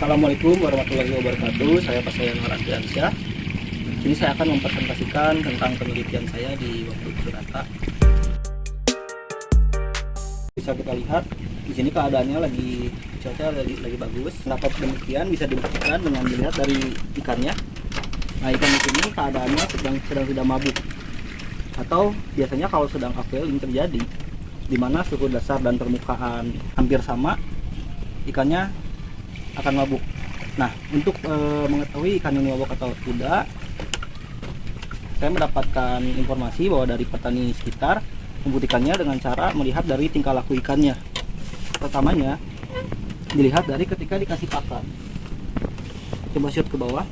Assalamualaikum warahmatullahi wabarakatuh. Saya Pasien Ardiansyah. Ini saya akan mempresentasikan tentang penelitian saya di waktu Surata. Bisa kita lihat di sini keadaannya cuaca lagi bagus. Pendapat demikian bisa dibuktikan dengan dilihat dari ikannya. Nah, ikan di sini keadaannya sedang tidak mabuk. Atau biasanya kalau sedang upwelling terjadi, di mana suhu dasar dan permukaan hampir sama, ikannya akan mabuk. Nah, untuk mengetahui ikan ini mabuk atau tidak, saya mendapatkan informasi bahwa dari petani sekitar membuktikannya dengan cara melihat dari tingkah laku ikannya. Pertamanya dilihat dari ketika dikasih pakan. Coba shoot ke bawah.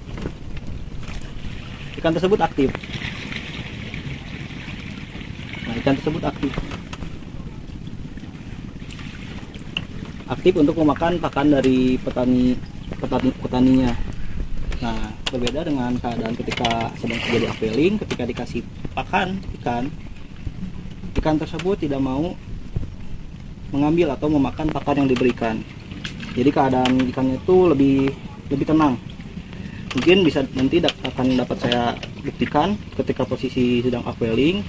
Ikan tersebut aktif. Nah, ikan tersebut aktif untuk memakan pakan dari petaninya. Nah, berbeda dengan keadaan ketika sedang terjadi upwelling. Ketika dikasih pakan ikan tersebut tidak mau mengambil atau memakan pakan yang diberikan. Jadi keadaan ikannya itu lebih tenang. Mungkin bisa nanti akan dapat saya buktikan ketika posisi sedang upwelling.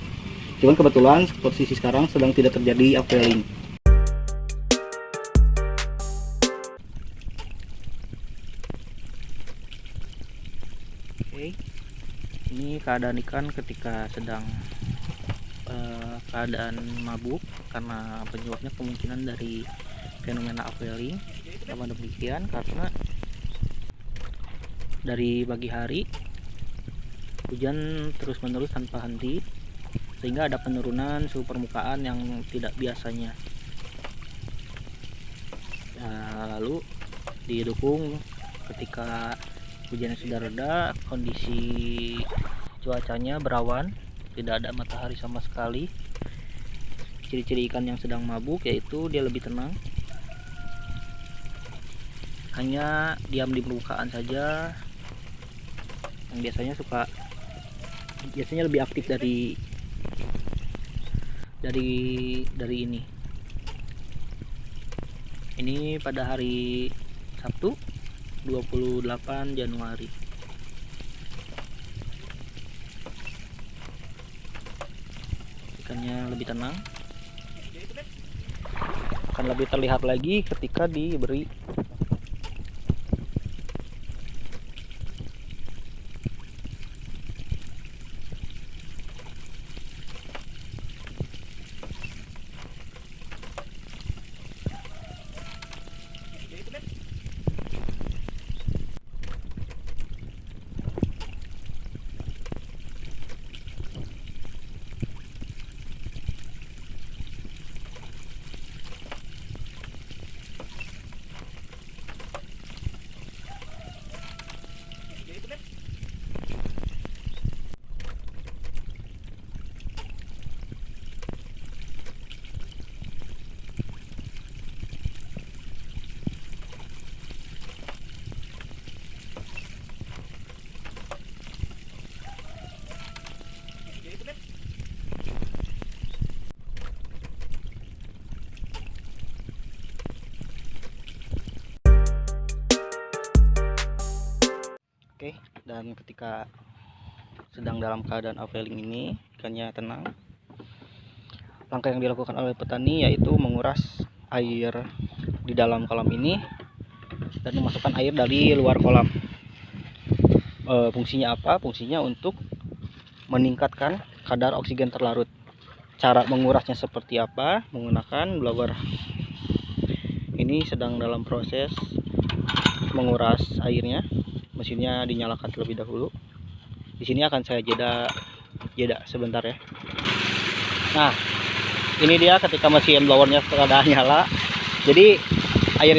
Cuman kebetulan posisi sekarang sedang tidak terjadi upwelling. Oke, ini keadaan ikan ketika sedang keadaan mabuk, karena penyebabnya kemungkinan dari fenomena upwelling. Sama demikian karena dari pagi hari hujan terus-menerus tanpa henti, sehingga ada penurunan suhu permukaan yang tidak biasanya. Lalu didukung ketika hujannya sudah reda, kondisi cuacanya berawan, tidak ada matahari sama sekali. Ciri-ciri ikan yang sedang mabuk yaitu dia lebih tenang, hanya diam di permukaan saja. Yang biasanya lebih aktif dari ini. Ini pada hari Sabtu 28 Januari. Ikannya lebih tenang, akan lebih terlihat lagi ketika diberi Oke, dan ketika sedang dalam keadaan upwelling ini, ikannya tenang. Langkah yang dilakukan oleh petani yaitu menguras air di dalam kolam ini dan memasukkan air dari luar kolam. Fungsinya apa? Fungsinya untuk meningkatkan kadar oksigen terlarut. Cara mengurasnya seperti apa? Menggunakan blower. Ini sedang dalam proses menguras airnya. Mesinnya dinyalakan terlebih dahulu. Di sini akan saya jeda sebentar ya. Nah, ini dia ketika mesin blowernya sudah nyala. Jadi air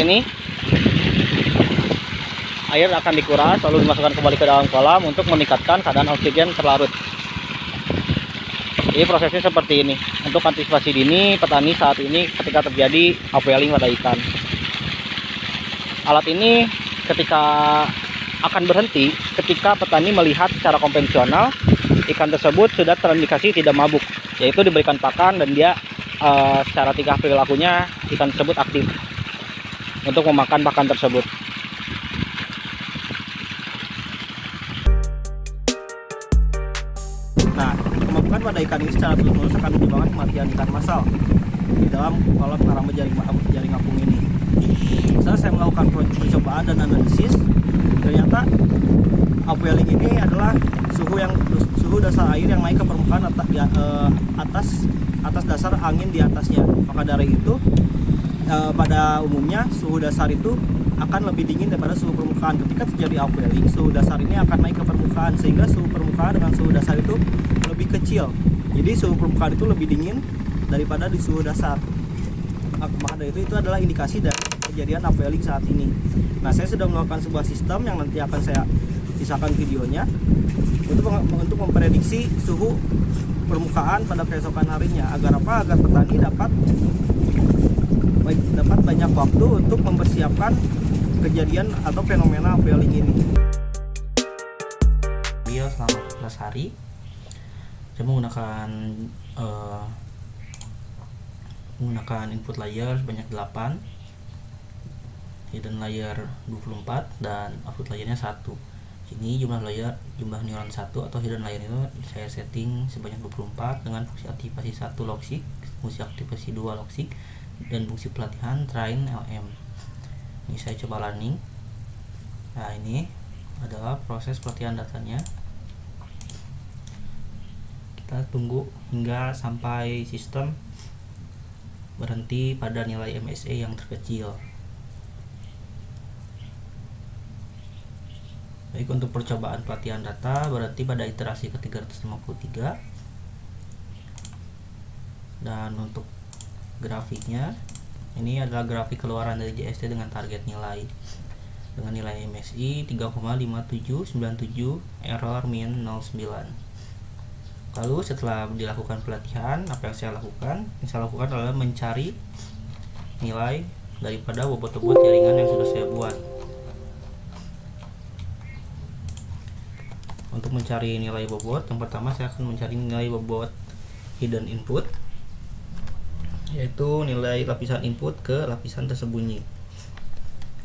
akan dikuras lalu dimasukkan kembali ke dalam kolam untuk meningkatkan keadaan oksigen terlarut. Jadi prosesnya seperti ini. Untuk antisipasi dini petani saat ini ketika terjadi upwelling pada ikan. Alat ini akan berhenti ketika petani melihat secara konvensional ikan tersebut sudah terindikasi tidak mabuk, yaitu diberikan pakan dan dia secara tingkah perilakunya ikan tersebut aktif untuk memakan pakan tersebut. ikan ini secara terus-menerus akan menyebabkan kematian ikan massal di dalam kolam karamba jaring apung ini. Setelah saya melakukan percobaan dan analisis, ternyata upwelling ini adalah suhu dasar air yang naik ke permukaan atas dasar angin di atasnya. Maka dari itu pada umumnya suhu dasar itu akan lebih dingin daripada suhu permukaan. Ketika terjadi upwelling, suhu dasar ini akan naik ke permukaan, sehingga suhu permukaan dengan suhu dasar itu lebih kecil. Jadi suhu permukaan itu lebih dingin daripada di suhu dasar. Maka dari itu adalah indikasi dari kejadian upwelling saat ini. Nah, saya sudah melakukan sebuah sistem yang nanti akan saya pisahkan videonya untuk memprediksi suhu permukaan pada keesokan harinya. Agar apa? Agar petani dapat banyak waktu untuk mempersiapkan kejadian atau fenomena upwelling ini. Dia selama 14 hari saya menggunakan input layer sebanyak 8, hidden layer 24, dan output layernya 1. Ini jumlah neuron 1 atau hidden layer itu saya setting sebanyak 24 dengan fungsi aktivasi 1 logic, fungsi aktivasi 2 logic, dan fungsi pelatihan train LM. Ini saya coba running. Nah, ini adalah proses pelatihan datanya. Kita tunggu hingga sampai sistem berhenti pada nilai MSA yang terkecil. Baik, untuk percobaan pelatihan data berarti pada iterasi ke-353. Dan untuk grafiknya, ini adalah grafik keluaran dari JST dengan target nilai dengan nilai MSI 3,5797, error min 09. Lalu setelah dilakukan pelatihan, apa yang saya lakukan? Yang saya lakukan adalah mencari nilai daripada bobot-bobot jaringan yang sudah saya buat. Untuk mencari nilai bobot, yang pertama saya akan mencari nilai bobot hidden input, yaitu nilai lapisan input ke lapisan tersembunyi.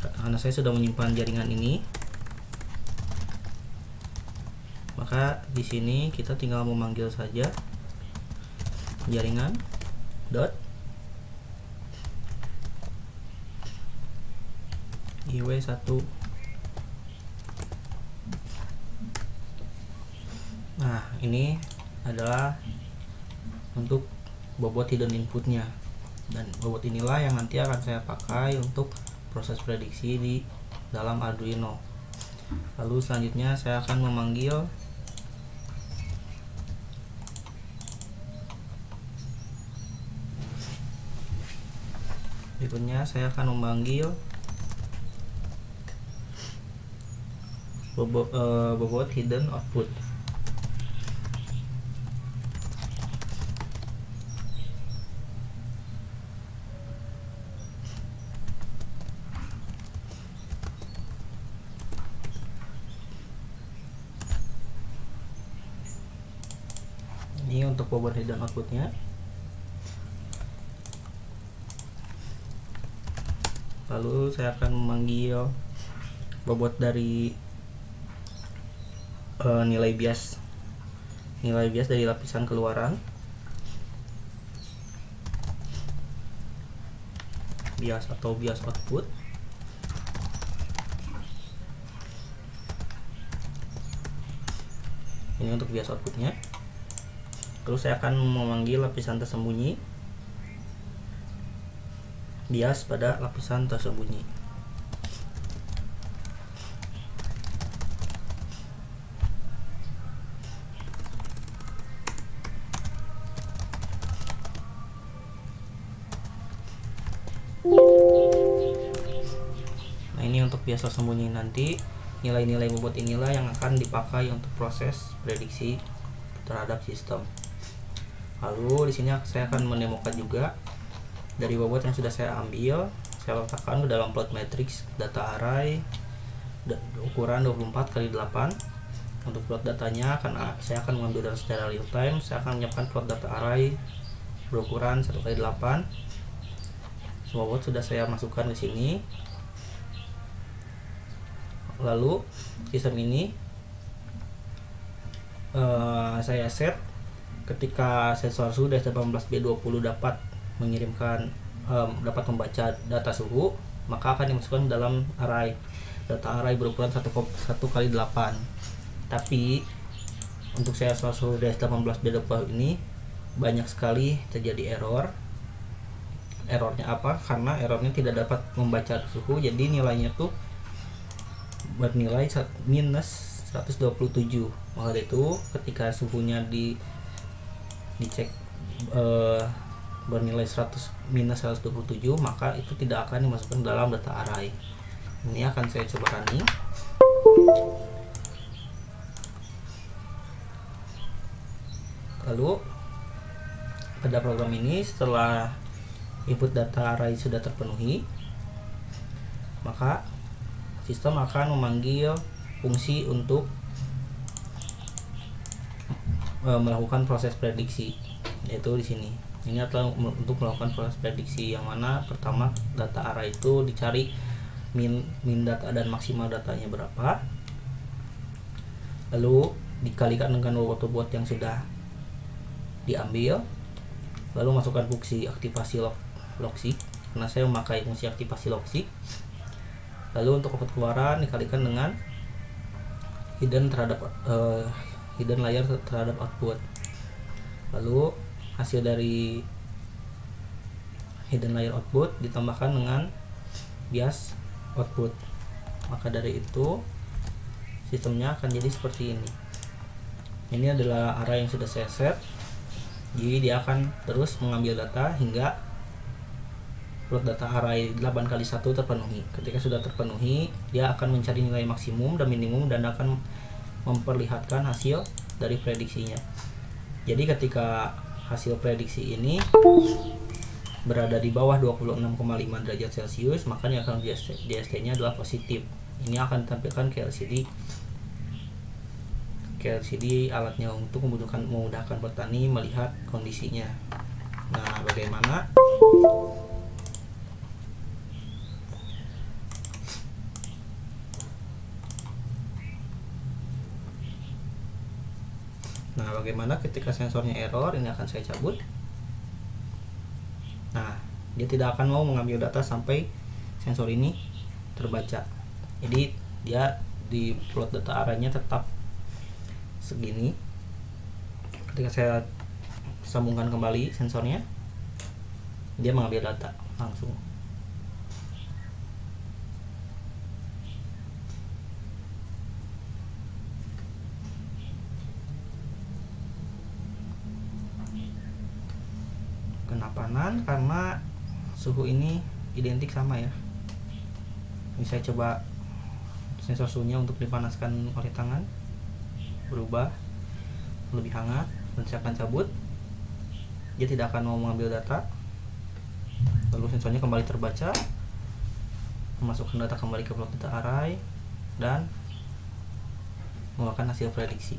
Karena saya sudah menyimpan jaringan ini, maka di sini kita tinggal memanggil saja jaringan dot iw1. Nah, ini adalah untuk bobot hidden inputnya, dan bobot inilah yang nanti akan saya pakai untuk proses prediksi di dalam Arduino. Lalu selanjutnya saya akan memanggil bobot hidden output. Ini untuk bobot hidden outputnya. Lalu saya akan memanggil bobot dari nilai bias dari lapisan keluaran, bias atau bias output. Ini untuk bias outputnya. Lalu saya akan memanggil lapisan tersembunyi, bias pada lapisan tersembunyi. Nah, ini untuk bias tersembunyi. Nanti nilai-nilai bobot inilah yang akan dipakai untuk proses prediksi terhadap sistem. Lalu di sini saya akan menemukan juga dari bobot yang sudah saya ambil, saya letakkan ke dalam plot matrix data array ukuran 24x8. Untuk plot datanya, karena saya akan mengambil data secara real time, saya akan menyiapkan plot data array berukuran 1x8. Semua bobot sudah saya masukkan ke sini. Lalu sistem ini saya set ketika sensor suhu DS18B20 dapat mengirimkan dapat membaca data suhu, maka akan dimasukkan dalam array. Data array berukuran 1 kali 8. Tapi untuk sensor suhu DS18B20 ini banyak sekali terjadi error. Errornya apa? Karena errornya tidak dapat membaca suhu, jadi nilainya tuh bernilai minus 127. Maka itu ketika suhunya dicek bernilai minus 127, maka itu tidak akan dimasukkan dalam data array. Ini akan saya coba running. Lalu pada program ini, setelah input data array sudah terpenuhi, maka sistem akan memanggil fungsi untuk melakukan proses prediksi, yaitu di sini. Ini adalah untuk melakukan proses prediksi, yang mana pertama data array itu dicari min data dan maksimal datanya berapa, lalu dikalikan dengan bobot yang sudah diambil, lalu masukkan fungsi aktivasi loksi, karena saya memakai fungsi aktivasi loksi. Lalu untuk output keluaran dikalikan dengan hidden layer terhadap output. Lalu hasil dari hidden layer output ditambahkan dengan bias output. Maka dari itu sistemnya akan jadi seperti ini. Ini adalah array yang sudah saya set. Jadi dia akan terus mengambil data hingga plot data array 8x1 terpenuhi. Ketika sudah terpenuhi, dia akan mencari nilai maksimum dan minimum dan akan memperlihatkan hasil dari prediksinya. Jadi ketika hasil prediksi ini berada di bawah 26,5 derajat Celcius, maka yang akan DST-nya adalah positif. Ini akan ditampilkan ke LCD alatnya untuk memudahkan petani melihat kondisinya. Nah, bagaimana? Bagaimana ketika sensornya error? Ini akan saya cabut. Nah, dia tidak akan mau mengambil data sampai sensor ini terbaca. Jadi dia di plot data arraynya tetap segini. Ketika saya sambungkan kembali sensornya, dia mengambil data langsung. Kenapanan karena suhu ini identik sama ya. Ini saya coba sensor suhunya untuk dipanaskan oleh tangan, berubah lebih hangat, dan saya akan cabut. Dia tidak akan mau mengambil data. Lalu sensornya kembali terbaca, memasukkan data kembali ke plot data array dan mengeluarkan hasil prediksi.